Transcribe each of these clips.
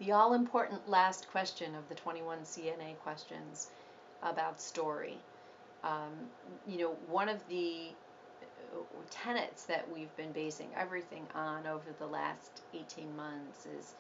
The all-important last question of the 21 CNA questions about story. Um, one of the tenets that we've been basing everything on over the last 18 months is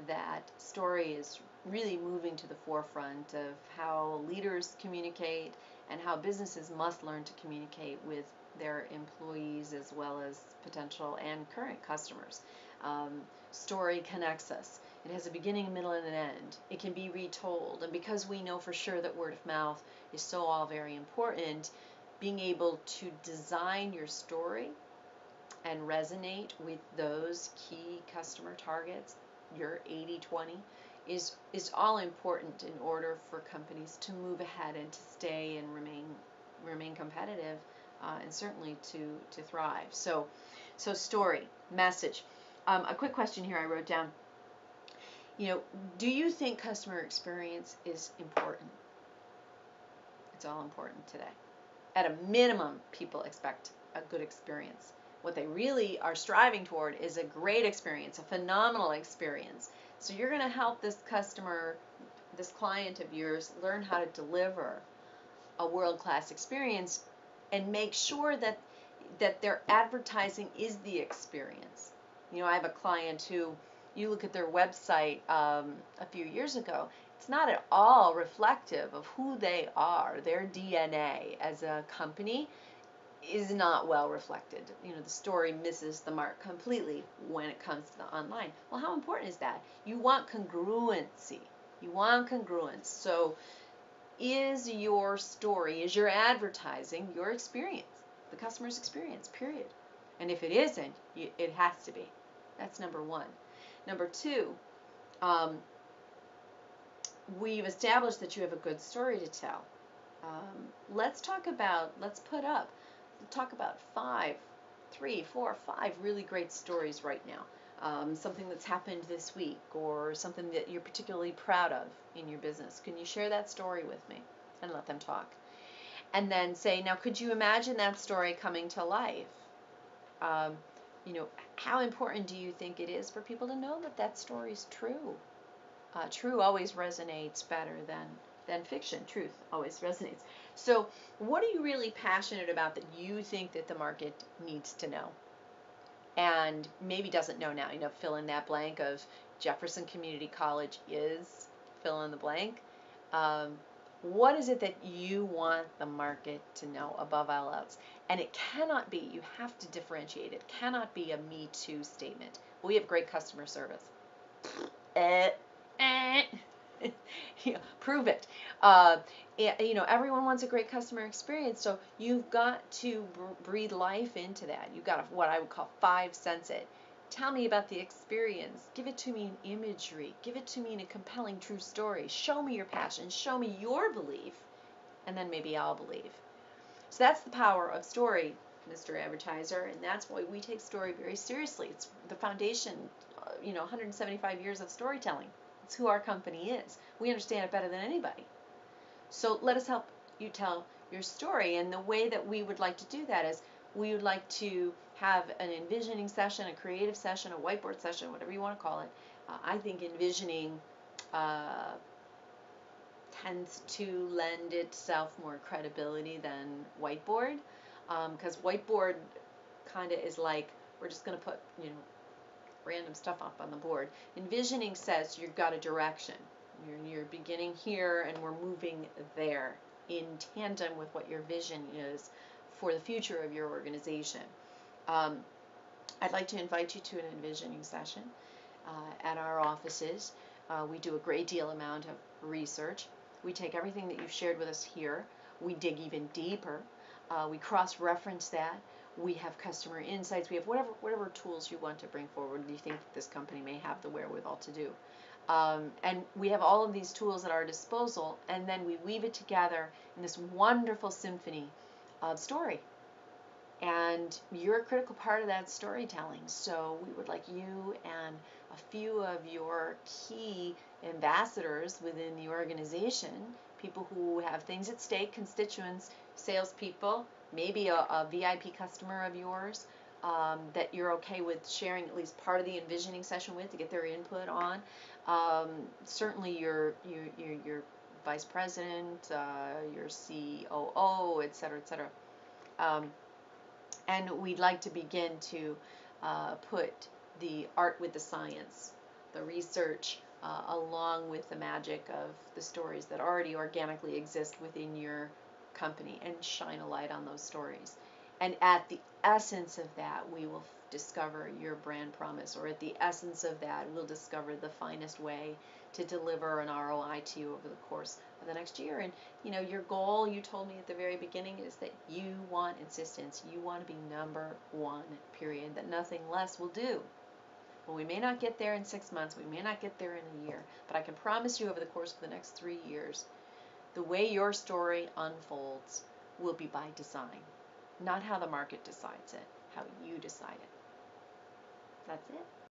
that story is really moving to the forefront of how leaders communicate and how businesses must learn to communicate with their employees as well as potential and current customers. Um, Story connects us. It has a beginning, a middle, and an end. It can be retold. And because we know for sure that word of mouth is so all very important, being able to design your story and resonate with those key customer targets, your 80/20, is all important in order for companies to move ahead and to stay and remain competitive, and certainly to thrive. So story, message. A quick question here I wrote down. Do you think customer experience is important? It's all important today. At a minimum, people expect a good experience. What they really are striving toward is a great experience, a phenomenal experience. So you're going to help this customer, this client of yours, learn how to deliver a world-class experience and make sure that their advertising is the experience. I have a client who, you look at their website a few years ago, it's not at all reflective of who they are. Their DNA as a company is not well reflected. The story misses the mark completely when it comes to the online. Well, how important is that? You want congruency. You want congruence. So is your story, is your advertising your experience, the customer's experience, period? And if it isn't, it has to be. That's number one. Number two, um, we've established that you have a good story to tell. Let's talk about, talk about five, three, four, five really great stories right now. Something that's happened this week or something that you're particularly proud of in your business. Can you share that story with me and let them talk? And then say, now, could you imagine that story coming to life? Um, how important do you think it is for people to know that that story is true? True always resonates better than fiction. Truth always resonates. So what are you really passionate about that you think that the market needs to know and maybe doesn't know now? Fill in that blank of Jefferson Community College is fill in the blank. What is it that you want the market to know above all else? And it cannot be, you have to differentiate, it cannot be a me too statement. We have great customer service. Prove it. Everyone wants a great customer experience, so you've got to breathe life into that. You've got to, what I would call, five sense it. Tell me about the experience. Give it to me in imagery. Give it to me in a compelling true story. Show me your passion. Show me your belief, and then maybe I'll believe. So that's the power of story, Mr. Advertiser, and that's why we take story very seriously. It's the foundation, 175 years of storytelling. It's who our company is. We understand it better than anybody. So let us help you tell your story. And the way that we would like to do that is we would like to have an envisioning session, a creative session, a whiteboard session, whatever you want to call it. I think envisioning tends to lend itself more credibility than whiteboard, because whiteboard kind of is like, we're just going to put, random stuff up on the board. Envisioning says you've got a direction. You're beginning here and we're moving there in tandem with what your vision is for the future of your organization. I'd like to invite you to an envisioning session at our offices. We do a great deal amount of research. We take everything that you've shared with us here. We dig even deeper. We cross-reference that. We have customer insights. We have whatever tools you want to bring forward you think that this company may have the wherewithal to do. And we have all of these tools at our disposal, and then we weave it together in this wonderful symphony of story. And you're a critical part of that storytelling. So we would like you and a few of your key ambassadors within the organization, people who have things at stake, constituents, salespeople, maybe a VIP customer of yours, that you're okay with sharing at least part of the envisioning session with to get their input on. Certainly your vice president, your COO, et cetera, et cetera. Um, and we'd like to begin to put the art with the science, the research, along with the magic of the stories that already organically exist within your company, and shine a light on those stories. And at the essence of that, we will discover your brand promise, or at the essence of that, we'll discover the finest way to deliver an ROI to you over the course of the next year. And your goal, you told me at the very beginning, is that you want insistence. You want to be number one, period, that nothing less will do. Well, we may not get there in 6 months, we may not get there in a year, but I can promise you over the course of the next 3 years, the way your story unfolds will be by design. Not how the market decides it, how you decide it. That's it.